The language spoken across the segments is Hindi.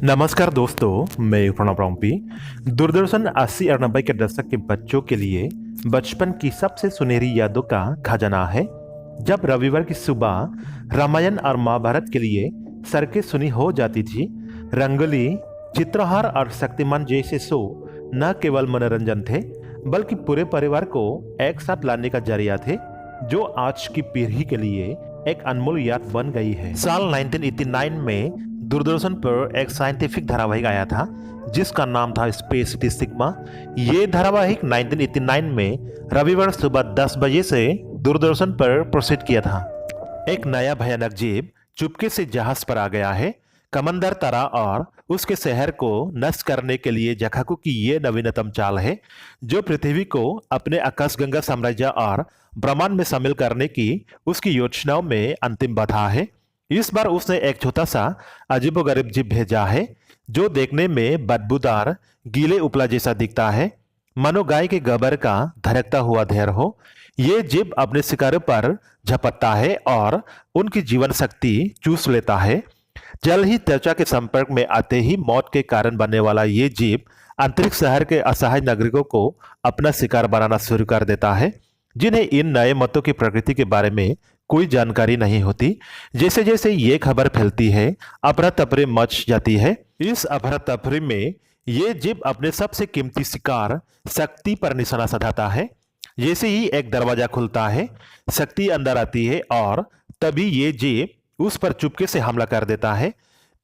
नमस्कार दोस्तों, मैं प्रणव पी। दूरदर्शन 80 और 90 के दशक के बच्चों के लिए बचपन की सबसे सुनहरी यादों का खजाना है। जब रविवार की सुबह रामायण और महाभारत के लिए सड़कें सुनी हो जाती थी, रंगोली, चित्रहार और शक्तिमान जैसे शो न केवल मनोरंजन थे बल्कि पूरे परिवार को एक साथ लाने का जरिया थे, जो आज की पीढ़ी के लिए एक अनमोल याद बन गई है। साल 1989 में दूरदर्शन पर एक साइंटिफिक धारावाहिक आया था जिसका नाम था स्पेस सिटी सिग्मा। ये धारावाहिक 1989 में रविवार सुबह 10 बजे से दूरदर्शन पर प्रसारित किया था। एक नया भयानक जीव चुपके से जहाज पर आ गया है। कमंदर तारा और उसके शहर को नष्ट करने के लिए जखाकू की ये नवीनतम चाल है, जो पृथ्वी को अपने आकाशगंगा साम्राज्य और ब्रह्मांड में शामिल करने की उसकी योजनाओं में अंतिम बाधा है। इस बार उसने एक छोटा सा अजीबोगरीब जीव भेजा है जो देखने में बदबूदार गीले उपला जैसा दिखता है, मानो गाय के गोबर का धड़कता हुआ ढेर हो। ये जीव अपने शिकारों पर झपटता है और उनकी जीवन शक्ति चूस लेता है। जल ही त्वचा के संपर्क में आते ही मौत के कारण बनने वाला ये जीव अंतरिक्ष शहर के असहाय नागरिकों को अपना शिकार बनाना शुरू कर देता है, जिन्हें इन नए मतों की प्रकृति के बारे में कोई जानकारी नहीं होती। जैसे जैसे ये खबर फैलती है, अफरा तफरी मच जाती है। इस अफरा तफरी में ये जीव अपने सबसे कीमती शिकार शक्ति पर निशाना साधता है। जैसे ही एक दरवाजा खुलता है, शक्ति अंदर आती है और तभी ये जीव उस पर चुपके से हमला कर देता है।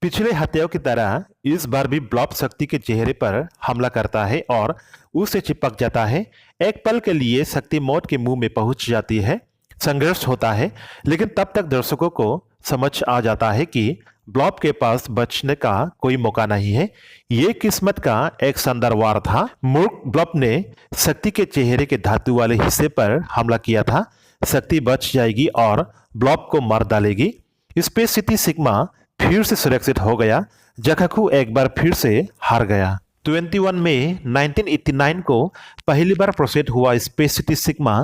पिछले हत्याओं की तरह इस बार भी ब्लॉब शक्ति के चेहरे पर हमला करता है और उससे चिपक जाता है। एक पल के लिए शक्ति मौत के मुंह में पहुंच जाती है। संघर्ष होता है, लेकिन तब तक दर्शकों को समझ आ जाता है कि ब्लॉब के पास बचने का कोई मौका नहीं है। ये किस्मत का एक शानदार वार था। मूर्ख ब्लॉब ने शक्ति के चेहरे के धातु वाले हिस्से पर हमला किया था। शक्ति बच जाएगी और ब्लॉब को मार डालेगी। स्पेस सिटी सिग्मा फिर से सुरक्षित हो गया। जखाकू एक बार फिर से हार गया। 21 मई 1989 को पहली बार प्रसारित हुआ स्पेस सिटी सिग्मा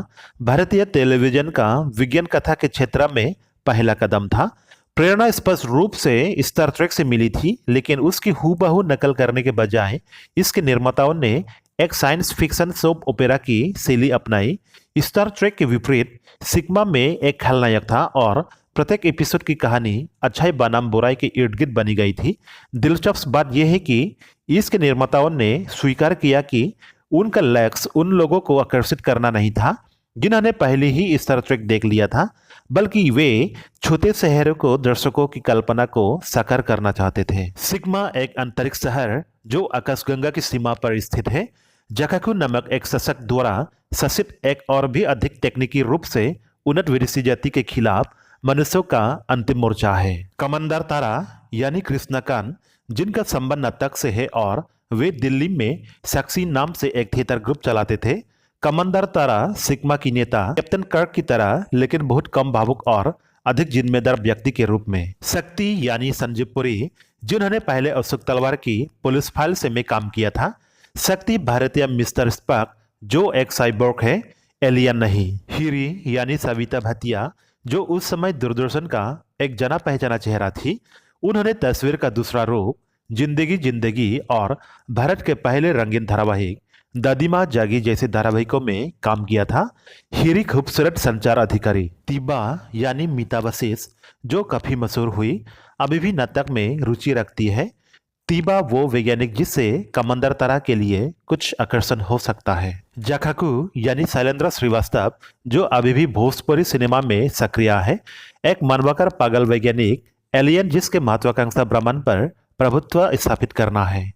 भारतीय टेलीविजन का विज्ञान कथा के क्षेत्र में पहला कदम था। प्रेरणा स्पष्ट रूप से स्टार ट्रेक से मिली थी, लेकिन उसकी हूबहू नकल करने के बजाय इसके निर्माताओं ने एक साइंस फिक्शन सोप ओपेरा की शैली अपनाई। स्टार ट्रेक के विपरीत सिग्मा में एक खलनायक था और प्रत्येक एपिसोड की कहानी अच्छाई बनाम बुराई के इर्द गिर्द बनी गई थी। दिलचस्प बात यह है कि इसके निर्माताओं ने स्वीकार किया कि उनका लक्ष्य उन लोगों को आकर्षित करना नहीं था जिन्होंने पहले ही स्टार ट्रेक देख लिया था, बल्कि वे छोटे शहरों को दर्शकों की कल्पना को साकार करना चाहते थे। सिग्मा एक अंतरिक्ष शहर जो आकाशगंगा की सीमा पर स्थित है। जखाकू नामक एक शासक द्वारा शासित एक और भी अधिक तकनीकी रूप से उन्नत विदेशी जाति के खिलाफ मनुष्यों का अंतिम मोर्चा है। कमंदर तारा यानी कृष्णकांत, जिनका संबंध नाटक से है और वे दिल्ली में साक्षी नाम से एक थिएटर ग्रुप चलाते थे। कमंदर तारा सिग्मा की नेता कैप्टन कर्क की तरह, लेकिन बहुत कम भावुक और अधिक जिम्मेदार व्यक्ति के रूप में। शक्ति यानी संजीव पुरी, जिन्होंने पहले अशोक तलवार की पुलिस फाइल से में काम किया था। शक्ति भारतीय मिस्टर स्पार्क, जो एक साइबोर्ग है, एलियन नहीं। हीरी यानी सविता भाटिया, जो उस समय दूरदर्शन का एक जाना पहचाना चेहरा थी। उन्होंने तस्वीर का दूसरा रूप, जिंदगी जिंदगी और भारत के पहले रंगीन धारावाहिक दादी माँ जागी जैसे धारावाहिकों में काम किया था। हीरी खूबसूरत संचार अधिकारी। तीबा यानी मीता वशिष, जो काफी मशहूर हुई, अभी भी नाटक में रुचि रखती है। तीबा वो वैज्ञानिक जिससे कमंदर तारा के लिए कुछ आकर्षण हो सकता है। जखाकू यानी शैलेंद्र श्रीवास्तव, जो अभी भी भोजपुरी सिनेमा में सक्रिय है, एक मनवाकर पागल वैज्ञानिक एलियन जिसके महत्वाकांक्षा ब्रह्मांड पर प्रभुत्व स्थापित करना है।